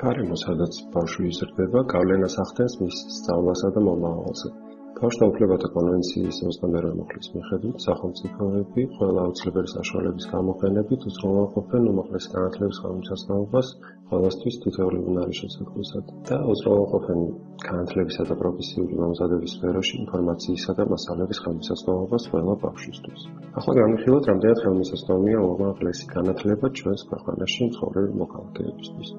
გარემო, სადაც ბავშვი იზრდება, გავლენას ახდენს მის სწავლასა და მომავალზე. ბავშვთა უფლებათა კონვენციის 21 მუხლის მიხედვით, სახელმწიფოები ყველა აუცილებელი საშუალების გამოყენებით უზრუნველყოფენ უმაღლესი განათლების ხელმისაწვდომობას ყველასთვის თითოეული უნარის შესაძლებლად და უზრუნველყოფენ განათლებისა და პროფესიული მომზადების სფეროში ინფორმაციისა და მასალების ხელმისაწვდომობას ყველა ბავშვისთვის. ახლა განვიხილოთ, რამდენად ხელმისაწვდომია უმაღლესი განათლება ჩვენს ქვეყანაში მცხოვრები მოქალაქეებისთვის.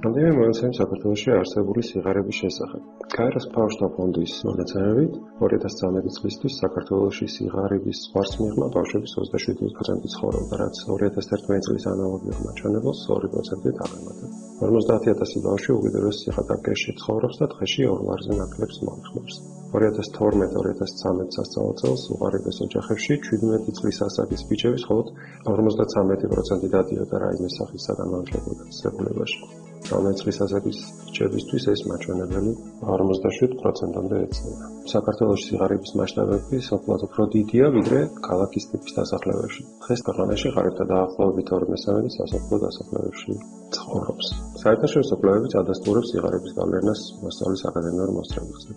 რამდენიმე მონაცემი საქართველოში არსებული სიღარიბის შესახებ. გაეროს ბავშვთა ფონდის მონაცემებით 2013 წლისთვის საქართველოში სიღარიბის ზღვარს მიღმა ბავშვების 27% ცხოვრობდა, რაც 2011 წლის ანალოგიურ მაჩვენებელს 2%-ით აღემატება. 50,000 ბავშვი უკიდურეს სიხატაკეში ცხოვრობს და დღეში 2 ვარზე ნაკლებს მოიხმარს. 2012-2013 სასწავლო წელს უღარიბეს ოჯახებში 17 წლის ასაკის ბიჭების მხოლოდ 53% დადიოდა რაიმე სახის საგანმანათლებლო დაწესებულებაში. 18 წლის ასაკის ბიჭებისთვის ეს მაჩვენებელი 57%-მდე ეცემა. საქართველოში სიღარიბის მასშტაბები სოფლად უფრო დიდია, ვიდრე ქალაქის ტიპის დასახლებებში. დღეს ქვეყანაში ღარიბთა დაახლოებით 2/3 სასოფლო დასახლებებში ცხოვრობს. საერთაშორისო კვლევებიც ადასტურებს სიღარიბის გავლენას მოსწავლის აკადემიურ მოსწრებებზე.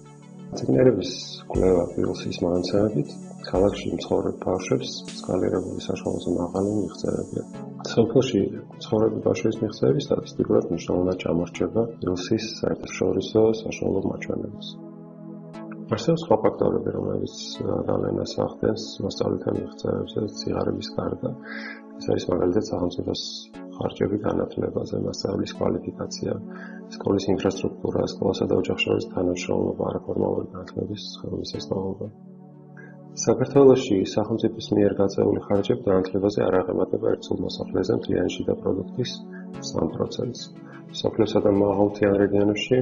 მეცნიერების კვლევა პილსის მონაცემებით, ქალაქში მცხოვრებ ბავშვებს სკალირებული საშუალოზე მაღალი მიღწევები. სოფელში მცხოვრები ბავშვების მიღწევები სტატისტიკურად მნიშვნელოვნად ჩამორჩება პილსის საერთაშორისო საშუალო მაჩვენებელს. არსებობს სხვა ფაქტორები, რომლებიც გავლენას ახდენს მოსწავლეთა მიღწევებზე სიღარიბის გარდა. ეს არის მაგალითად სახელმწიფოს ხარჯები განათლებაზე, მასწავლებლის კვალიფიკაცია, სკოლის ინფრასტრუქტურა, სკოლასა და ოჯახს შორის თანამშრომლობა, არაფორმალური განათლების ხელმისაწვდომობა. საქართველოში სახელმწიფოს მიერ გაწეული ხარჯები განათლებაზე არ აღემატება ერთსულ მოსახლეზე მთლიანი შიდა პროდუქტის 3%-ს. სოფლსა და მაღალმთიან რეგიონებში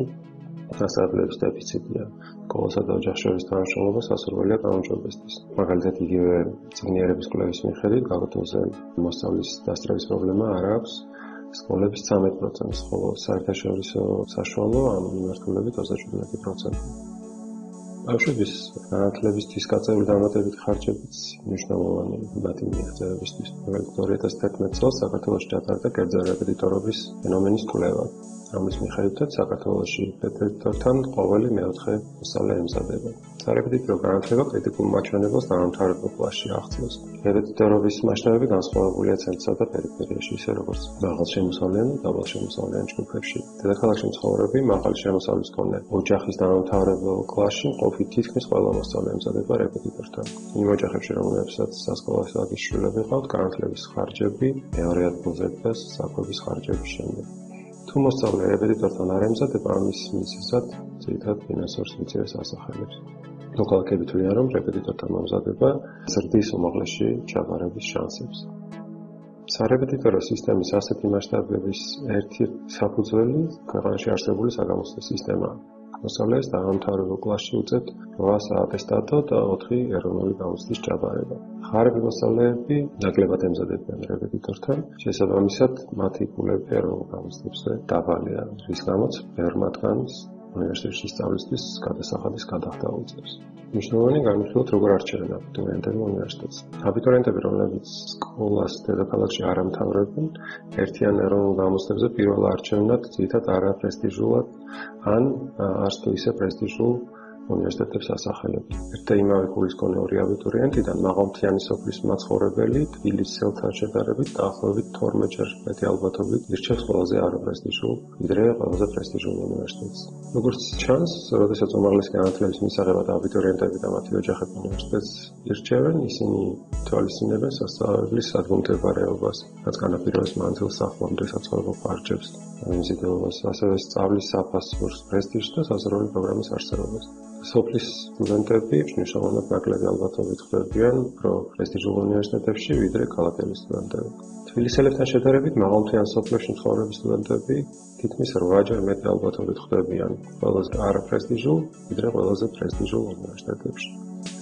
მასწავლებლების დეფიციტია. სკოლასა და ოჯახს შორის თანამშრომლობა სასურველია გაუმჯობესდეს. მაგალითად, იგივე მეცნიერების კვლევის მიხედვით გაკვეთილზე მოსწავლის დასწრების პრობლემა არ აქვს სკოლების 13%-ს, ხოლო საერთაშორისო საშუალო ამ მიმართულებით 27%. ბავშვების განათლებისთვის გაწეული დამატებითი ხარჯებიც მნიშვნელოვანი მათი მიღწევებისთვის. მაგალითად, 2011 წელს საქართველოში ჩატარდა კერძო რეპეტიტორობის ფენომენის კვლევა, რომლის მიხედვითაც საქართველოში რეპეტიტორთან ყოველი მეოთხე მოსწავლე ემზადება. სარეპეტიტორო განათლება კრიტიკულ მაჩვენებელს დაამთავრებელ კლასში აღწევს. რეპეტიტორობის მასშტაბები განსხვავებულია ცენტრსა და პერიფერიაში, ისე როგორც მაღალშემოსავლიან და დაბალშემოსავლიან ჯგუფებში. დედაქალაქში მცხოვრები მაღალი შემოსავლის მქონე ოჯახის დაამთავრებელ კლასში მყოფი თითქმის ყველა მოსწავლე ემზადება რეპეტიტორთან. იმ ოჯახებში, რომლებსაც სასკოლასაგის შვილები ჰყავთ, განათლების ხარჯები მეორე ადგილზე დგას საკვების ხარჯების შემდეგ. თუ მოსწავლე რეპეტიტორთან არ ემზადება, ამის მიზეზად ძირითადად ფინანსურს მიწევს ასახელებს. მოქალაქეები თვლიან, რომ რეპეტიტორთან მომზადება ზრდის უმაღლესში ჩაბარების შანსებს. სარეპეტიტორო სისტემის ასეთი მასშტაბების ერთი საფუძველი ქვეყანაში არსებული საგამოცდო სისტემაა. მოსწავლეს დაამთავრებელ კლასში უწევთ 8 საატესტატო და 4 ეროვნული გამოცდის ჩაბარება. ღარიბი მოსწავლეები ნაკლებად ემზადებიან რეპეტიტორთან, შესაბამისად მათი კულები ეროვნულ გამოცდებზე დაბალია, რის გამოც ბევრ მათგანს უნივერსიტეტში სწავლისთვის გადასახადის გადახდა უწევს. მნიშვნელოვანი განვიხილოთ, როგორ არჩევენ აბიტურიენტები უნივერსიტეტს. აბიტურიენტები, რომლებიც სკოლას დედაქალაქში არ ამთავრებენ, ერთიან ეროვნულ გამოცდებზე პირველ არჩევნად ძირითადად არაპრესტიჟულად ან არც თუ ისე პრესტიჟულ უნივერსიტეტებს ასახელებენ. ერთ და იმავე გულის მქონე ორი აბიტურიენტიდან მაღალმთიანი სოფლის მაცხოვრებელი თბილისელთან შედარებით დაახლოებით 12-ჯერ მეტი ალბათობით ირჩევს ყველაზე არაპრესტიჟულ, ვიდრე ყველაზე პრესტიჟულ უნივერსიტეტს. როგორც ჩანს, როდესაც უმაღლესი განათლების მისაღებად აბიტურიენტები და მათი ოჯახები უნივერსიტეტს ირჩევენ, ისინი თვალისწინებენ სასწავლებლის ადგილმდებარეობას, რაც განაპირობებს მანძილ სახლამდე საცხოვრებელ ხარჯებს, მიზიდულობას, ასევე სწავლის საფასურს, პრესტიჟს და საზღვაური პროგრამის არსებობას. სოფლის სტუდენტები მნიშვნელოვნად ნაკლები ალბათობით ხვდებიან უფრო პრესტიჟულ უნივერსიტეტებში, ვიდრე ქალაქების სტუდენტები. თბილისელებთან შედარებით მაღალმთიან სოფლებში მცხოვრები სტუდენტები თითქმის 8-ჯერ მეტი ალბათობით ხვდებიან ყველაზე არაპრესტიჟულ, ვიდრე ყველაზე პრესტიჟულ უნივერსიტეტებში.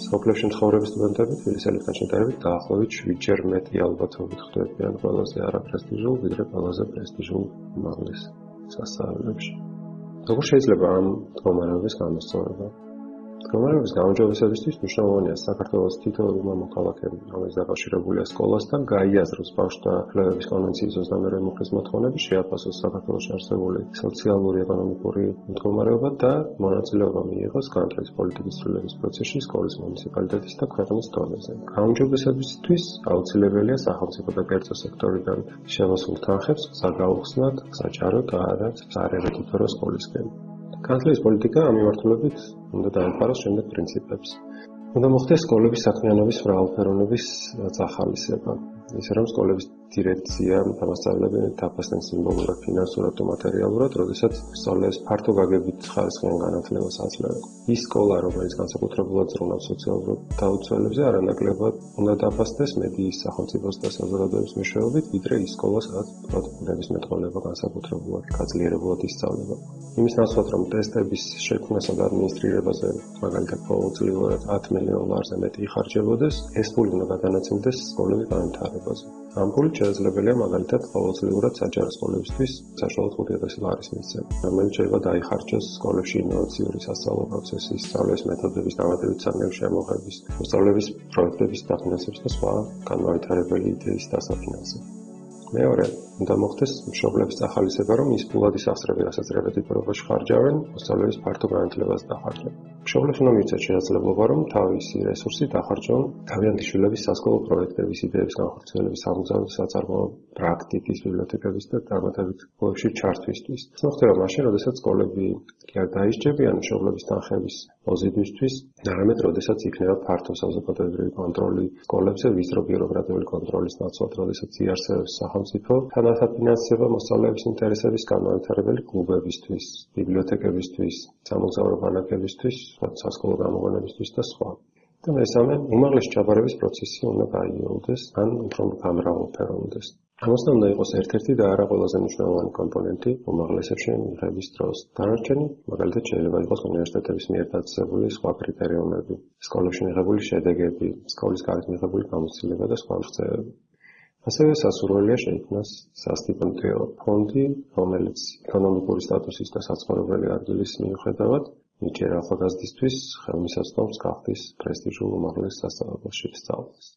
სოფლებში მცხოვრები სტუდენტები თბილისელებთან შედარებით დაახლოებით 7-ჯერ მეტი ალბათობით ხვდებიან ყველაზე არაპრესტიჟულ, ვიდრე ყველაზე პრესტიჟულ უმაღლეს სასწავლებლებში. როგორ შეიძლება ამ მდგომარეობის გამოსწორება? მდგომარეობის გაუმჯობესებისთვის მნიშვნელოვანია საქართველოს თითოეული მამოქალაქე, რომელიც დაკავშირებულია სკოლასთან, გაიაზროს ბავშვთა უფლებების კონვენციის 22 მუხლის მოთხოვნები, შეაფასოს საქართველოში არსებული სოციალური, ეკონომიკური მდგომარეობა და მონაწილეობა მიიღოს განათლების პოლიტიკის ცვლილების პროცესში სკოლის, მუნიციპალიტეტის და ქვეყნის დონეზე. გაუმჯობესებისთვის აუცილებელია სახელმწიფო და კერძო სექტორიდან შემოსულ თანხებს გზა გაუხსნათ, საჯარო და რაც არერეთითორო სკოლისკენ. განათლების პოლიტიკა ამ მიმართულებით უნდა დაემყაროს შემდეგ პრინციპებს. უნდა მოხდეს სკოლების საქმიანობის მრავალფეროვნების წახალისება. ისე რომ სკოლების დირექცია და მასწავლებლები დაფასდნენ სიმბოლურად, ფინანსურად თუ მატერიალურად, როდესაც სწავლების ფართო გაგებით ხარისხიან განათლებას აძლევენ. ის სკოლა, რომელიც განსაკუთრებულად ზრუნავს სოციალურ დაუცველებზე, არანაკლებად უნდა დაფასდეს მედიის, სახელმწიფოს და საზოგადოების მეშვეობით, ვიდრე ის სკოლა, სადაც ნებისმეტყველება განსაკუთრებულად გაძლიერებულად ისწავლება. იმის ნაცვლად, რომ ტესტების შექმნასა და ადმინისტრირებაზე, მაგალითად, ყოველწლიურად 10 მილიონ ლარზე მეტი იხარჯებოდეს, ეს ფული უნდა გადანაწილდეს სკოლების განვითარებაზე. ამ ფულით შესაძლებელია მაგალითად ყოველწლიურად საჯარო სკოლებისთვის საშუალოდ 5,000 ლარის მისცემა, რომელიც შეიძლება დაიხარჯოს სკოლებში ინოვაციური სასწავლო პროცესის, სწავლის მეთოდების დამატებით საგნების შემოღების, მოსწავლეების პროექტების დაფინანსების და სხვა განმავითარებელი იდეის დასაფინანსება. მეორე, უნდა მოხდეს მშობლების წახალისება, რომ ის ფულადი სახსრები, რასაც რეპეტიტორობაში ხარჯავენ, მოსწავლეების ფართო განათლებას დახარჯონ. მშობლებს უნდა მივცეთ შესაძლებლობა, რომ თავისი რესურსი დახარჯონ თავიანთი შვილების სასკოლო პროექტების, იდეების განხორციელების, სამგზავრო საწარმოო პრაქტიკის, ბიბლიოთეკების და წარმატებით სკოლებში ჩართვისთვის. ეს მოხდება მაშინ, როდესაც სკოლები კი არ დაისჯებიან მშობლების თანხების მოზიდვისთვის, არამედ როდესაც იქნება ფართო საზოგადოებრივი კონტროლი სკოლებზე, ვიზრო ბიუროკრატიული კონტროლის ნაცვლად, როდესაც იარსებებს სახელმწიფო თანახმადნაცება მოსწავლეების ინტერესების განმავითარებელი კლუბებისთვის, ბიბლიოთეკებისთვის, სამოგზაურო ბანაკებისთვის, სასკოლო გამოგონებისთვის და სხვა. და მესამე, უმაღლესი ჩაბარების პროცესი უნდა გაიოლდეს, ან უფრო გამრავალფეროვნდეს. ამასთან უნდა იყოს ერთ-ერთი და არა ყველაზე მნიშვნელოვანი კომპონენტი უმაღლესებში მიღების დროს. დანარჩენი, მაგალითად, შეიძლება იყოს უნივერსიტეტების მიერ დაწესებული სხვა კრიტერიუმები, სკოლებში მიღებული შედეგები, სკოლის გარეთ მიღებული გამოცდილება და სხვა მიღწევები. ასევე სასურველია შეიქმნას სასტიპენდიო ფონდი, რომელიც ეკონომიკური სტატუსის და საცხოვრებელი ადგილის მიუხედავად ნიჭიერ ახალგაზრდისთვის ხელმისაწვდომს გახდის პრესტიჟულ უმაღლეს სასწავლებელში სწავლას.